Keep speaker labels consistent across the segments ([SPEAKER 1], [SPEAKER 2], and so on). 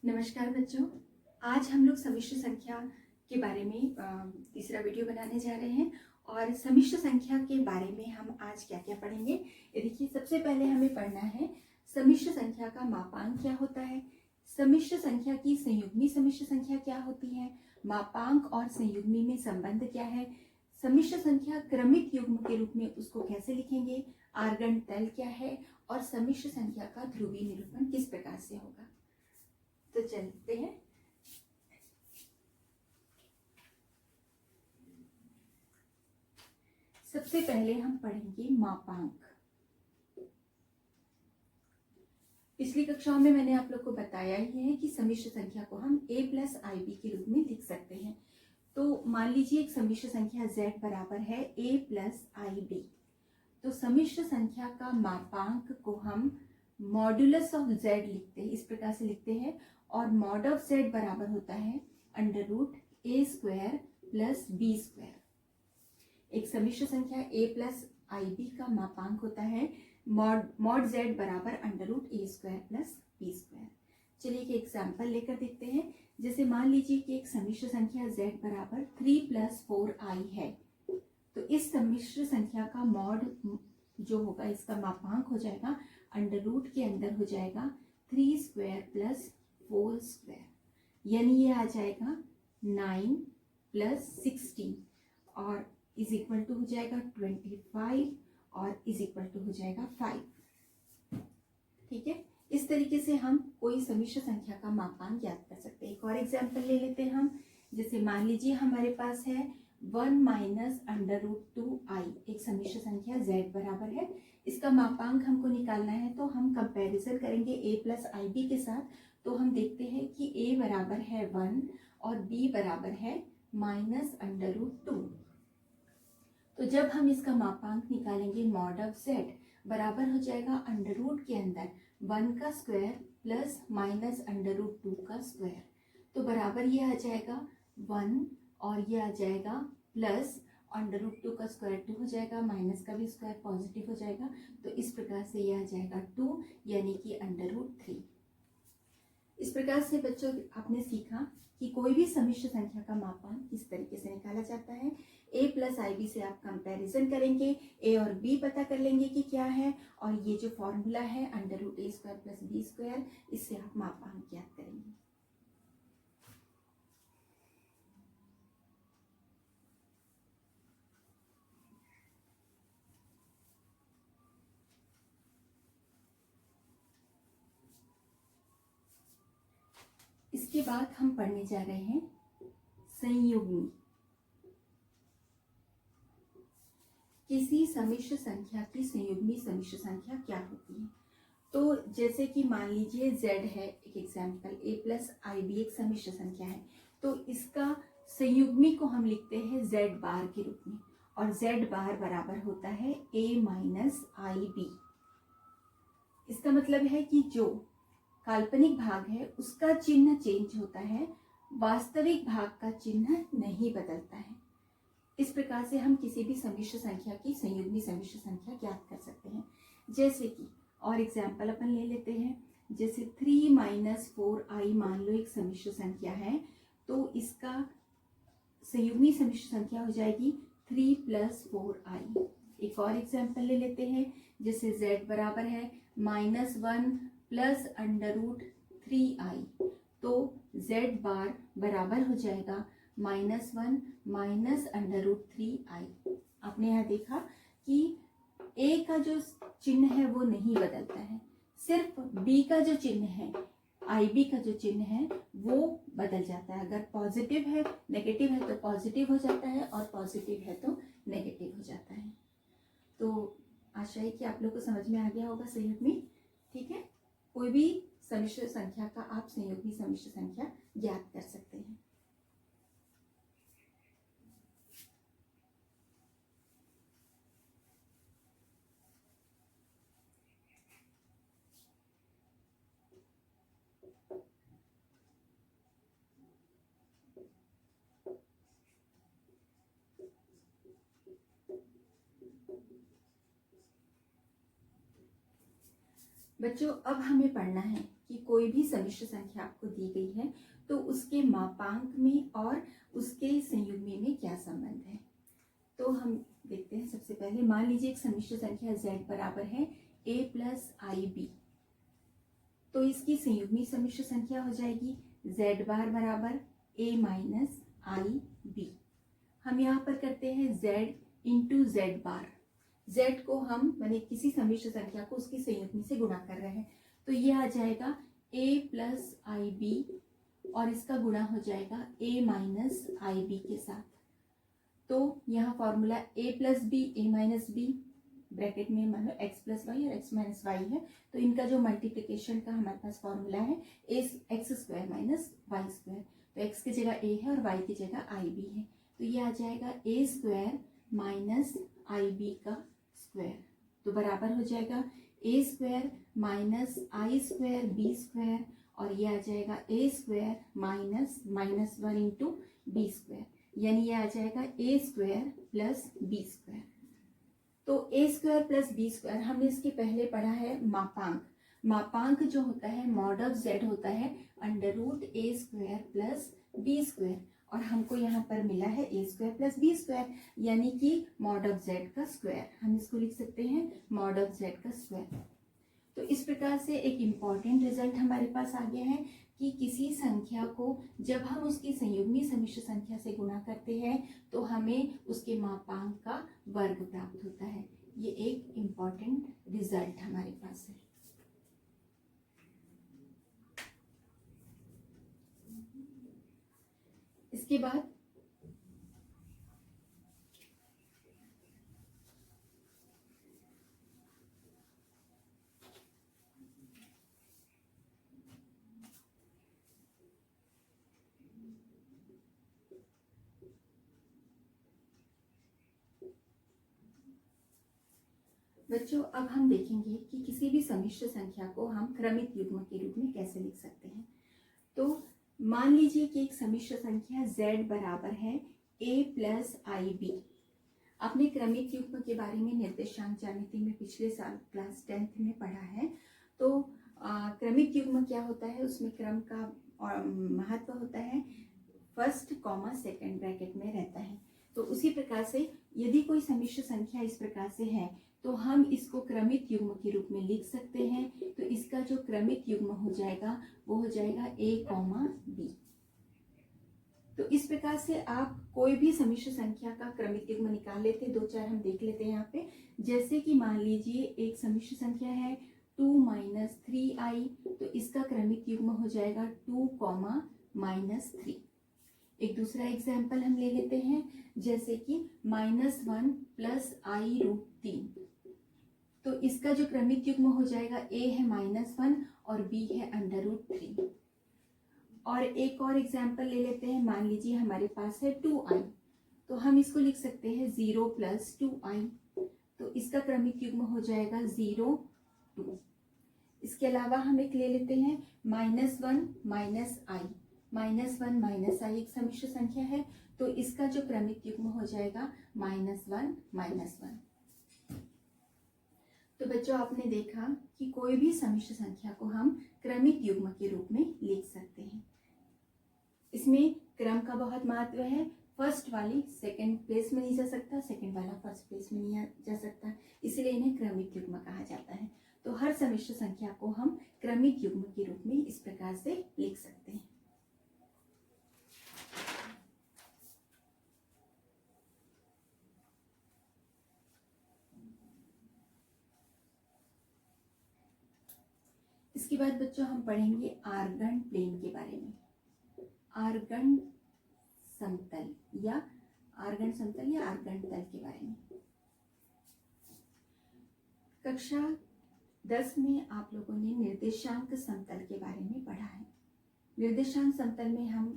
[SPEAKER 1] नमस्कार बच्चों। आज हम लोग समिश्र संख्या के बारे में तीसरा वीडियो बनाने जा रहे हैं। और समिश्र संख्या के बारे में हम आज क्या क्या पढ़ेंगे, ये देखिए। सबसे पहले हमें पढ़ना है समिश्र संख्या का मापांक क्या होता है, समिश्र संख्या की संयुग्मी समिश्र संख्या क्या होती है, मापांक और संयुग्मी में संबंध क्या है, समिश्र संख्या क्रमिक युग्म के रूप में उसको कैसे लिखेंगे, आर्गन तल क्या है, और समिश्र संख्या का ध्रुवीय निरूपण किस प्रकार से होगा। तो चलते हैं। सबसे पहले हम पढ़ेंगे मापांक। पिछली कक्षाओं में मैंने आप लोग को बताया ही है कि समिश्र संख्या को हम a प्लस IB के रूप में लिख सकते हैं। तो मान लीजिए एक समिश्र संख्या z बराबर है a प्लस IB। तो समिश्र संख्या का मापांक को हम मॉड्यूलस ऑफ z लिखते हैं, इस प्रकार से लिखते हैं। और मॉड ऑफ z बराबर होता है under root a square plus b square. एक समिश्र संख्या a प्लस IB का मापांक होता है मॉड z बराबर under root a square plus b square. चलिए एक एग्जाम्पल लेकर देखते हैं। जैसे मान लीजिए कि एक समिश्र संख्या z बराबर 3 + 4i है। तो इस समिश्र संख्या का मॉड जो होगा, इसका मापांक हो जाएगा अंडर रूट के अंदर हो जाएगा 3 स्क्वायर प्लस 4 स्क्वायर, यानी ये आ जाएगा 9 + 16 और इज इक्वल टू हो जाएगा 25 और इज इक्वल टू हो जाएगा 5। ठीक है, इस तरीके से हम कोई समिश्र संख्या का मापांक ज्ञात कर सकते हैं। एक और एग्जाम्पल ले लेते हैं हम। जैसे मान लीजिए हमारे पास है 1 - अंडर रूट 2i, एक समिश्र संख्या z बराबर है। इसका मापांक हमको निकालना है, तो हम कंपैरिजन करेंगे a प्लस IB के साथ। तो हम देखते हैं कि a बराबर है 1 और b बराबर है अंडर रूट 2। तो जब हम इसका मापांक निकालेंगे, मॉड ऑफ z बराबर हो जाएगा अंडर रूट के अंदर 1 का स्क्वायर प्लस अंडर रूट 2 का स्क्वायर। तो बराबर ये आ जाएगा 1 और ये आ जाएगा प्लस अंडर रूट 2 का स्क्वायर 2 हो जाएगा, माइनस का भी स्क्वायर पॉजिटिव हो जाएगा। तो इस प्रकार से ये आ जाएगा 2, यानी कि अंडर रूट 3। इस प्रकार से बच्चों आपने सीखा कि कोई भी समिश्र संख्या का मापांक किस तरीके से निकाला जाता है। a प्लस IB से आप कंपैरिजन करेंगे, a और b पता कर लेंगे कि क्या है, और ये जो फॉर्मूला है under root a square plus b square, इससे आप मापांक ज्ञात करेंगे। इसके बाद हम पढ़ने जा रहे हैं संयुग्मी। किसी समिश्र संख्या की संयुग्मी समिश्र संख्या क्या होती है। तो जैसे कि मान लीजिए z है, एक एग्जाम्पल a प्लस IB एक समिश्र संख्या है। तो इसका संयुग्मी को हम लिखते हैं z बार के रूप में, और z बार बराबर होता है a माइनस IB। इसका मतलब है कि जो काल्पनिक भाग है उसका चिन्ह चेंज होता है, वास्तविक भाग का चिन्ह नहीं बदलता है। इस प्रकार से हम किसी भी समिश्र संख्या की संयुग्मी समिश्र संख्या ज्ञात कर सकते हैं। जैसे कि और एग्जाम्पल अपन ले लेते हैं। जैसे 3 - 4i मान लो एक समिश्र संख्या है, तो इसका संयुग्मी समिश्र संख्या हो जाएगी 3 + 4i। एक और एग्जाम्पल ले लेते हैं। जैसे z बराबर है -1 प्लस अंडर रूट 3i, तो z बार बराबर हो जाएगा -1 अंडर रूट 3i। आपने यहाँ देखा कि a का जो चिन्ह है वो नहीं बदलता है, सिर्फ b का जो चिन्ह है, IB का जो चिन्ह है वो बदल जाता है। अगर पॉजिटिव है, नेगेटिव है तो पॉजिटिव हो जाता है, और पॉजिटिव है तो नेगेटिव हो जाता है। तो आशा है कि आप लोग को समझ में आ गया होगा संयुग्मी। ठीक है, कोई भी समिश्र संख्या का आप संयुग्मी समिश्र संख्या ज्ञात कर सकते हैं। बच्चों अब हमें पढ़ना है कि कोई भी समिश्र संख्या आपको दी गई है तो उसके मापांक में और उसके संयुग्मी में क्या संबंध है। तो हम देखते हैं। सबसे पहले मान लीजिए एक समिश्र संख्या z बराबर है a प्लस आई बी, तो इसकी संयुग्मी समिश्र संख्या हो जाएगी z बार बराबर a माइनस आई बी। हम यहाँ पर करते हैं z इंटू जेड बार। z को हम माने किसी समिश्र संख्या को उसकी संयुग्मी से गुणा कर रहे हैं, तो ये आ जाएगा a प्लस आई बी और इसका गुणा हो जाएगा a माइनस आई बी के साथ। तो यहाँ formula a plus B A minus B bracket में मान लो x प्लस वाई और x माइनस वाई है, तो इनका जो मल्टीप्लिकेशन का हमारे पास फॉर्मूला है X square minus Y square. तो x की जगह a है और y की जगह आई बी है, तो ये आ जाएगा a square minus I B का स्क्वायर, तो बराबर हो जाएगा a square minus I square B square, और ये आ जाएगा a square minus minus one into B square, यानी ये आ जाएगा a square plus B square. तो a square plus B square हमने इसके पहले पढ़ा है मापांक। मापांक जो होता है मॉड ऑफ z होता है under root a square plus B square, और हमको यहाँ पर मिला है a square plus B square, यानी कि मॉड ऑफ z का स्क्वायर। हम इसको लिख सकते हैं मॉड ऑफ z का स्क्वायर। तो इस प्रकार से एक इम्पॉर्टेंट रिजल्ट हमारे पास आ गया है कि किसी संख्या को जब हम उसकी संयुग्मी समिश्र संख्या से गुणा करते हैं तो हमें उसके मापांक का वर्ग प्राप्त होता है। ये एक इम्पॉर्टेंट रिजल्ट हमारे पास है। इसके बाद बच्चों अब हम देखेंगे कि किसी भी समिश्र संख्या को हम क्रमित युग्म के रूप में कैसे लिख सकते हैं। तो मान लीजिए कि एक समिश्र संख्या z बराबर है a प्लस आई बी। आपने क्रमित युग्म के बारे में निर्देशांक ज्यामिति में पिछले साल क्लास 10th में पढ़ा है। तो क्रमित युग्म क्या होता है, उसमें क्रम का महत्व होता है, फर्स्ट कॉमा सेकंड ब्रैकेट में रहता है। तो उसी प्रकार से यदि कोई समिश्र संख्या इस प्रकार से है तो हम इसको क्रमित युग्म के रूप में लिख सकते हैं। तो इसका जो क्रमित युग्म हो जाएगा वो हो जाएगा a कॉमा बी। तो इस प्रकार से आप कोई भी समिश्र संख्या का क्रमित युग्म निकाल लेते हैं। दो चार हम देख लेते हैं यहाँ पे। जैसे कि मान लीजिए एक समिश्र संख्या है 2 माइनस 3i, तो इसका क्रमित युग्म हो जाएगा 2 कॉमा माइनस 3। एक दूसरा एग्जाम्पल हम ले लेते हैं, जैसे कि -1 प्लस आई रूट 3, तो इसका जो क्रमित युग्म हो जाएगा a है -1 और b है अंडर रूट 3। और एक और एग्जाम्पल ले लेते हैं। मान लीजिए हमारे पास है 2i, तो हम इसको लिख सकते हैं 0 प्लस 2i, तो इसका क्रमित युग्म हो जाएगा 0 2। इसके अलावा हम एक ले लेते हैं -1 माइनस आई। -1 माइनस आई एक समिश्र संख्या है, तो इसका जो क्रमित युग्म हो जाएगा -1 माइनस 1। तो बच्चों आपने देखा कि कोई भी समिश्र संख्या को हम क्रमित युग्म के रूप में लिख सकते हैं। इसमें क्रम का बहुत महत्व है। फर्स्ट वाली सेकंड प्लेस में नहीं जा सकता, सेकंड वाला फर्स्ट प्लेस में नहीं जा सकता, इसलिए इन्हें क्रमित युग्म कहा जाता है। तो हर समिश्र संख्या को हम क्रमित युग्म के रूप में इस प्रकार से लिख सकते हैं। इसके बाद बच्चों हम पढ़ेंगे आर्गन प्लेन के बारे में। आर्गन समतल या आर्गन तल के बारे में कक्षा 10 में आप लोगों ने निर्देशांक समतल के बारे में पढ़ा है। निर्देशांक समतल में हम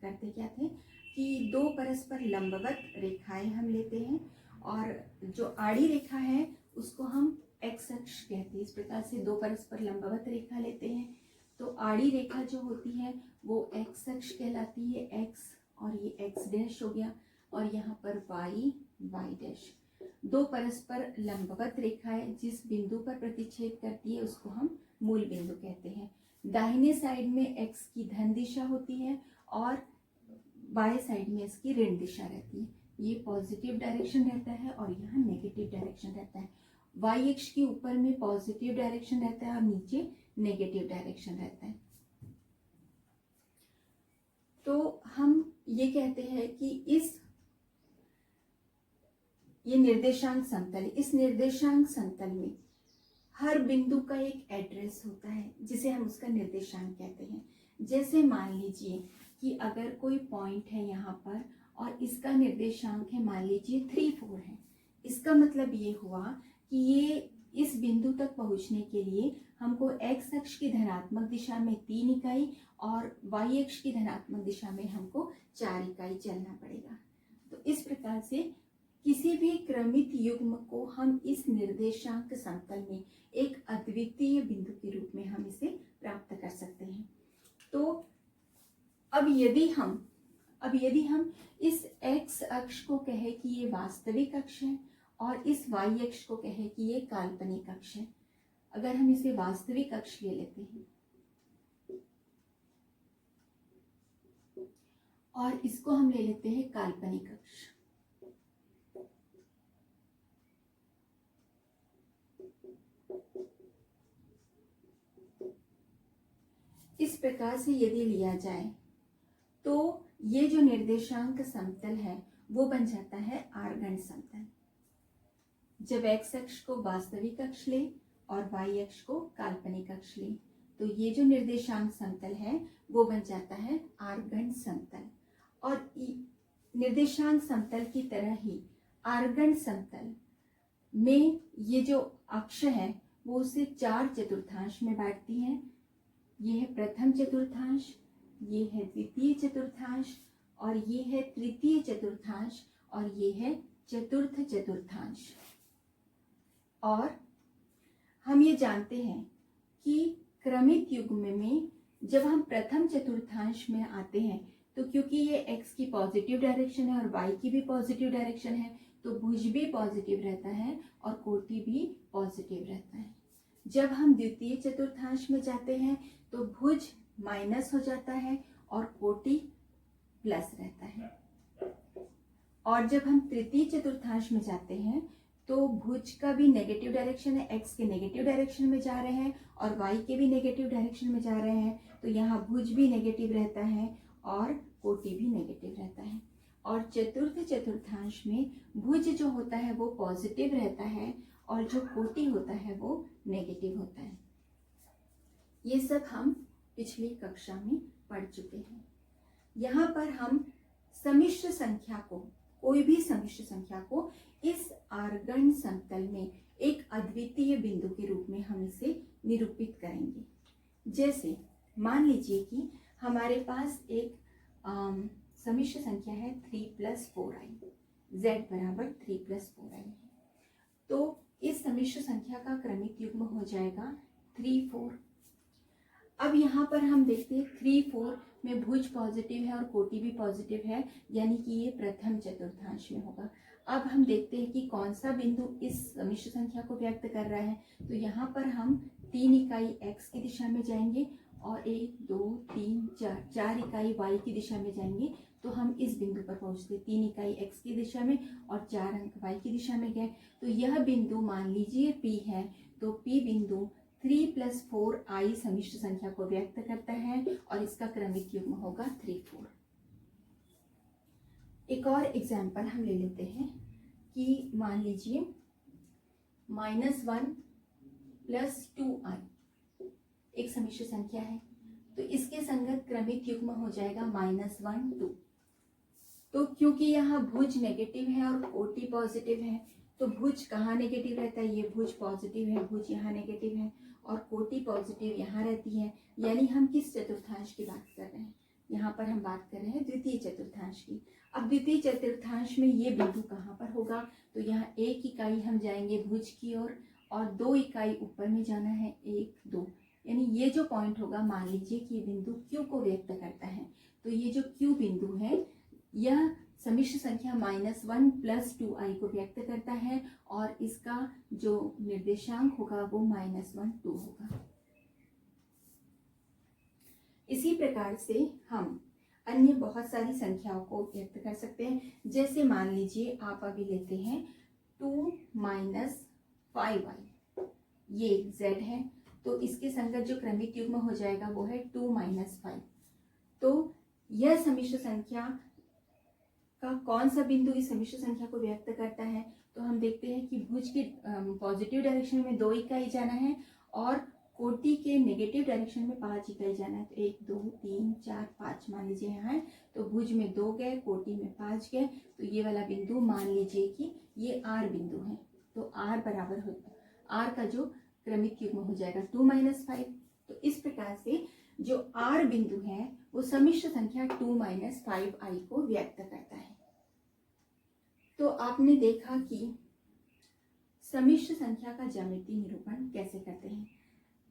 [SPEAKER 1] करते क्या थे कि दो परस्पर लंबवत रेखाएं हम लेते हैं और जो आड़ी रेखा है उसको हम एक्स अक्ष कहते हैं। इस प्रकार से दो परस्पर लंबवत रेखा लेते हैं, तो आड़ी रेखा जो होती है वो एक्स अक्ष कहलाती है, एक्स, और ये एक्स डैश हो गया, और यहाँ पर वाई डैश। दो परस्पर लंबवत रेखाएं जिस बिंदु पर प्रतिच्छेद करती है उसको हम मूल बिंदु कहते हैं। दाहिने साइड में x की धन दिशा होती है और बाएं साइड में इसकी ऋण दिशा रहती है। ये पॉजिटिव डायरेक्शन रहता है और यहाँ नेगेटिव डायरेक्शन रहता है। y अक्ष के ऊपर में पॉजिटिव डायरेक्शन रहता है और नीचे नेगेटिव डायरेक्शन रहता है। तो हम ये कहते हैं कि ये निर्देशांक समतल है। इस निर्देशांक समतल में हर बिंदु का एक एड्रेस होता है जिसे हम उसका निर्देशांक कहते हैं। जैसे मान लीजिए कि अगर कोई पॉइंट है यहाँ पर और इसका निर्देशांक है, मान लीजिए 3, 4 है। इसका मतलब ये हुआ कि ये इस बिंदु तक पहुंचने के लिए हमको x अक्ष की धनात्मक दिशा में 3 इकाई और y अक्ष की धनात्मक दिशा में हमको 4 इकाई चलना पड़ेगा। तो इस प्रकार से किसी भी क्रमित युग्म को हम इस निर्देशांक समतल में एक अद्वितीय बिंदु के रूप में हम इसे प्राप्त कर सकते हैं। तो अब यदि हम इस x अक्ष को कहें कि ये वास्तविक अक्ष है और इस y अक्ष को कहें कि ये काल्पनिक अक्ष है, अगर हम इसे वास्तविक अक्ष ले लेते हैं और इसको हम ले लेते हैं काल्पनिक अक्ष, इस प्रकार से यदि लिया जाए तो ये जो निर्देशांक समतल है वो बन जाता है आर्गन समतल। जब x अक्ष को वास्तविक अक्ष ले और y अक्ष को काल्पनिक अक्ष ले तो ये जो निर्देशांक समतल है वो बन जाता है आर्गन समतल। और निर्देशांक समतल की तरह ही आर्गन समतल में ये जो अक्ष है वो उसे 4 चतुर्थांश में बांटती है। ये है प्रथम चतुर्थांश, ये है द्वितीय चतुर्थांश और ये है तृतीय चतुर्थांश और ये है चतुर्थ चतुर्थांश। और हम ये जानते हैं कि क्रमित युग्म में जब हम प्रथम चतुर्थांश में आते हैं तो क्योंकि ये x की पॉजिटिव डायरेक्शन है और y की भी पॉजिटिव डायरेक्शन है तो भुज भी पॉजिटिव रहता है और कोटि भी पॉजिटिव रहता है। जब हम द्वितीय चतुर्थांश में जाते हैं तो भुज माइनस हो जाता है और कोटि प्लस रहता है। और जब हम तृतीय चतुर्थांश में जाते हैं तो भुज का भी नेगेटिव डायरेक्शन है, x के नेगेटिव डायरेक्शन में जा रहे हैं और y के भी नेगेटिव डायरेक्शन में जा रहे हैं, तो यहाँ भुज भी नेगेटिव रहता है और कोटि भी नेगेटिव रहता है। और चतुर्थ चतुर्थांश में भुज जो होता है वो पॉजिटिव रहता है और जो कोटि होता है वो नेगेटिव होता है। ये सब हम पिछली कक्षा में पढ़ चुके हैं। यहाँ पर हम समिश्र संख्या को, कोई भी समिश्र संख्या को इस आर्गन समतल में एक अद्वितीय बिंदु के रूप में हम इसे निरूपित करेंगे। जैसे मान लीजिए कि हमारे पास एक समिश्र संख्या है 3 + 4i, z बराबर 3 + 4i है। तो इस समिश्र संख्या का क्रमिक युग्म हो जाएगा 3, 4। अब यहाँ पर हम देखते हैं 3, 4 में भुज पॉजिटिव है और कोटि भी पॉजिटिव है, यानी कि ये प्रथम चतुर्थांश में होगा। अब हम देखते हैं कि कौन सा बिंदु इस समिश्र संख्या को व्यक्त कर रहा है। तो यहाँ पर हम 3 इकाई x की दिशा में जाएंगे और 1, 2, 3, 4 इकाई y की दिशा में जाएंगे तो हम इस बिंदु पर पहुँचते। 3 इकाई x की दिशा में और 4 अंक y की दिशा में गए तो यह बिंदु मान लीजिए P है। तो P बिंदु 3 + 4i समिश्र संख्या को व्यक्त करता है और इसका क्रमिक युग्म होगा 3, 4। एक और एग्जाम्पल हम ले लेते हैं कि मान लीजिए -1 + 2i एक समिश्र संख्या है तो इसके संगत क्रमिक युग्म हो जाएगा -1, 2। तो क्योंकि यहाँ भुज नेगेटिव है और कोटि पॉजिटिव है तो भुज कहाँ नेगेटिव रहता है, ये भुज पॉजिटिव है, भुज यहाँ नेगेटिव है और कोटि पॉजिटिव यहाँ रहती है। यानी हम किस चतुर्थांश की बात कर रहे हैं, यहाँ पर हम बात कर रहे हैं द्वितीय चतुर्थांश की। अब द्वितीय चतुर्थांश में ये बिंदु कहाँ पर होगा, तो यहाँ 1 इकाई हम जाएंगे भुज की ओर और 2 इकाई ऊपर में जाना है, 1, 2। यानी ये जो पॉइंट होगा, मान लीजिए कि ये बिंदु Q को व्यक्त करता है। तो ये जो Q बिंदु है यह समिश्र संख्या -1 + 2i को व्यक्त करता है और इसका जो निर्देशांक होगा वो -1, 2 होगा। इसी प्रकार से हम अन्य बहुत सारी संख्याओं को व्यक्त कर सकते हैं। जैसे मान लीजिए आप अभी लेते हैं 2 माइनस 5y, ये z है, तो इसके संगत जो क्रमिक युग्म हो जाएगा वो है 2 माइनस 5। तो यह समिश्र संख्या का कौन सा बिंदु इस समिश्र संख्या को व्यक्त करता है? तो हम देखते हैं कि भुज के पॉजिटिव डायरेक्शन में 2 इकाई जाना है और कोटि के नेगेटिव डायरेक्शन में 5 इकाई जाना है। तो 1 2 3 4 5 मान लीजिए यहाँ है, तो भुज में 2 गए, कोटि में 5 गए, तो ये वाला बिंदु मान लीजिए कि ये R बिंदु है। तो R बराबर होता, R का जो क्रमिक युग्म हो जाएगा 2 माइनस 5। तो इस प्रकार से जो R बिंदु है वो समिश्र संख्या 2 माइनस 5i को व्यक्त करता है। तो आपने देखा कि समिश्र संख्या का ज्यामितीय निरूपण कैसे करते हैं।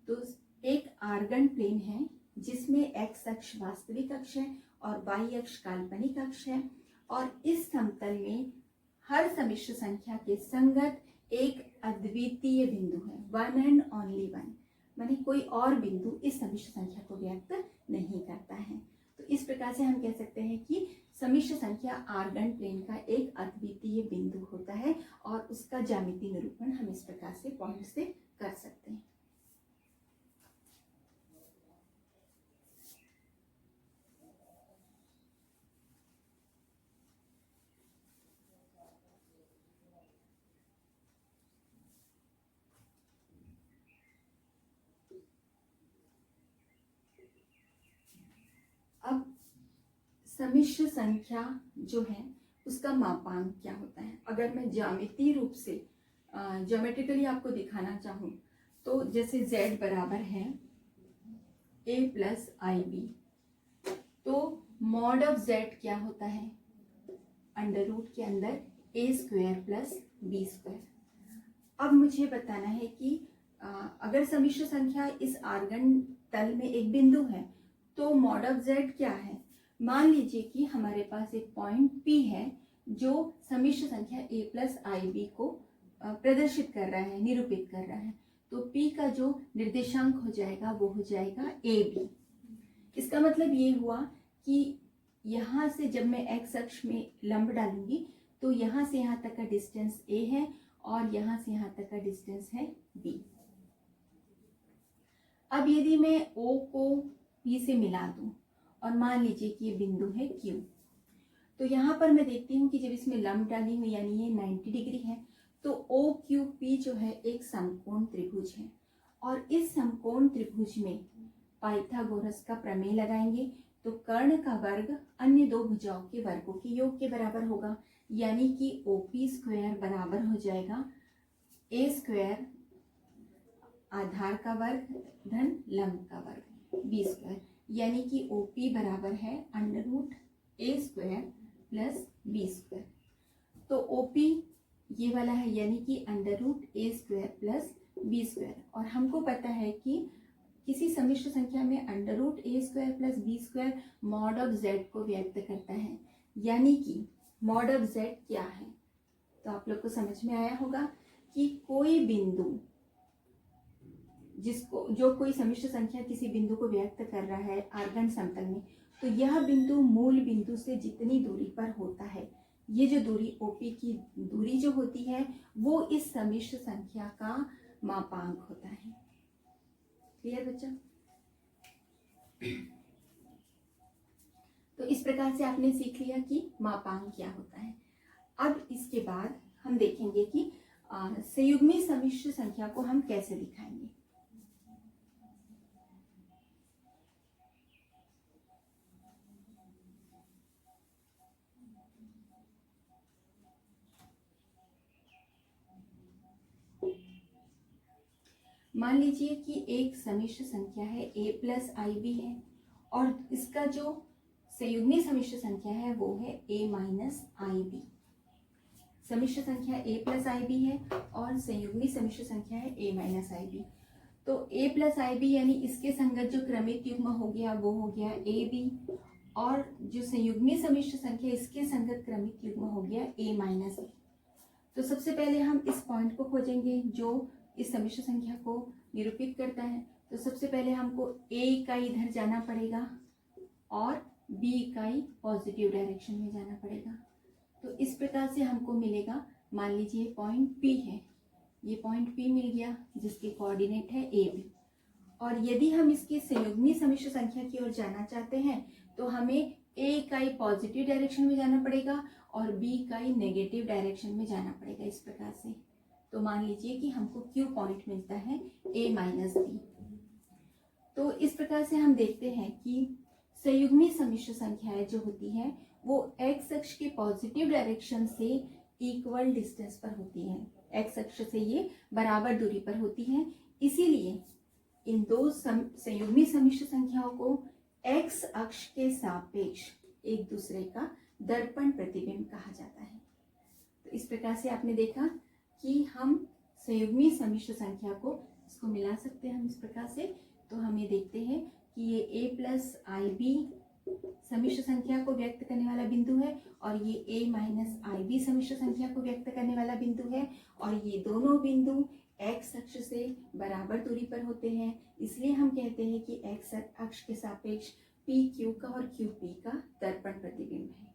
[SPEAKER 1] तो एक आर्गन प्लेन है जिसमें x अक्ष वास्तविक अक्ष है और y अक्ष काल्पनिक अक्ष है, और इस समतल में हर समिश्र संख्या के संगत एक अद्वितीय बिंदु है, वन एंड ओनली वन, माने कोई और बिंदु इस समिश्र संख्या को व्यक्त नहीं करता है। तो इस प्रकार से हम कह सकते हैं कि समिश्र संख्या आर्गन प्लेन का एक अद्वितीय बिंदु होता है और उसका ज्यामितीय निरूपण हम इस प्रकार से पॉइंट से कर सकते हैं। अब समिश्र संख्या जो है उसका मापांक क्या होता है? अगर मैं ज्यामितीय रूप से ज्योमेट्रिकली आपको दिखाना चाहूँ तो जैसे z बराबर है a प्लस आई बी, तो मॉड ऑफ z क्या होता है? अंडर रूट के अंदर a square plus B square. अब मुझे बताना है कि अगर समिश्र संख्या इस आर्गन तल में एक बिंदु है तो मॉड ऑफ z क्या है? मान लीजिए कि हमारे पास एक पॉइंट P है जो समिश्र संख्या a प्लस आई बी को प्रदर्शित कर रहा है, निरूपित कर रहा है। तो P का जो निर्देशांक हो जाएगा वो हो जाएगा AB। इसका मतलब ये हुआ कि यहाँ से जब मैं x अक्ष में लंब डालूंगी तो यहाँ से यहाँ तक का डिस्टेंस A है और यहाँ से यहाँ तक का डिस्टेंस है B। अब यदि मैं O को P से मिला दूं और मान लीजिए कि ये बिंदु है Q, तो यहाँ पर मैं देखती हूँ कि जब इसमें लंब डाली हुई यानी ये 90 डिग्री है, तो OQP जो है एक समकोण त्रिभुज है, और इस समकोण त्रिभुज में पाइथागोरस का प्रमेय लगाएंगे तो कर्ण का वर्ग अन्य दो भुजाओं के वर्गों के योग के बराबर होगा, यानी कि OP स्क्वायर बराबर हो जाएगा A स्क्वायर आधार का वर्ग धन लंब का वर्ग B स्क्वायर, यानी कि OP बराबर है under root A square plus B square. तो OP ये वाला है यानी कि under root A square plus B square, और हमको पता है कि किसी समिश्र संख्या में under root A square plus B square mod of Z को व्यक्त करता है, यानी कि मॉड ऑफ Z क्या है? तो आप लोग को समझ में आया होगा कि कोई बिंदु जिसको जो कोई समिश्र संख्या किसी बिंदु को व्यक्त कर रहा है आर्गन समतल में, तो यह बिंदु मूल बिंदु से जितनी दूरी पर होता है, ये जो दूरी OP की दूरी जो होती है वो इस समिश्र संख्या का मापांक होता है। क्लियर बच्चा? तो इस प्रकार से आपने सीख लिया कि मापांक क्या होता है। अब इसके बाद हम देखेंगे कि संयुग्मी समिश्र संख्या को हम कैसे दिखाएंगे। मान लीजिए कि एक समिश्र संख्या है a प्लस आई बी है, और इसका जो संयुग्मी समिश्र संख्या है वो है a माइनस आई बी। समिश्र संख्या a प्लस आई बी है और संयुग्मी समिश्र संख्या है a माइनस आई बी। तो a प्लस आई बी यानी इसके संगत जो क्रमिक युग्म हो गया वो हो गया a b, और जो संयुग्मी समिश्र संख्या इसके संगत क्रमिक युग्म हो गया a माइनस b। तो सबसे पहले हम इस पॉइंट को खोजेंगे जो इस समिश्र संख्या को निरूपित करता है। तो सबसे पहले हमको A इकाई इधर जाना पड़ेगा और B इकाई पॉजिटिव डायरेक्शन में जाना पड़ेगा। तो इस प्रकार से हमको मिलेगा, मान लीजिए पॉइंट P है, ये पॉइंट P मिल गया जिसके कोऑर्डिनेट है AB। और यदि हम इसकी संयुग्मी समिश्र संख्या की ओर जाना चाहते हैं तो हमें A इकाई पॉजिटिव डायरेक्शन में जाना पड़ेगा और B इकाई नेगेटिव डायरेक्शन में जाना पड़ेगा, इस प्रकार से। तो मान लीजिए कि हमको Q पॉइंट मिलता है A माइनस B। तो इस प्रकार से हम देखते हैं कि संयुग्मी समिश्र संख्याएं जो होती हैं वो x अक्ष के पॉजिटिव डायरेक्शन से इक्वल डिस्टेंस पर होती हैं। x अक्ष से ये बराबर दूरी पर होती हैं, इसीलिए इन दो संयुग्मी समिश्र संख्याओं को x अक्ष के सापेक्ष एक दूसरे का दर्पण प्रतिबिंब कहा जाता है। तो इस प्रकार से आपने देखा कि हम संयुग्मी समिश्र संख्या को इसको मिला सकते हैं हम इस प्रकार से। तो हम ये देखते हैं कि ये a प्लस IB समिश्र संख्या को व्यक्त करने वाला बिंदु है और ये a माइनस IB समिश्र संख्या को व्यक्त करने वाला बिंदु है, और ये दोनों बिंदु x अक्ष से बराबर दूरी पर होते हैं। इसलिए हम कहते हैं कि x अक्ष के सापेक्ष PQ का और QP का दर्पण प्रतिबिंब है।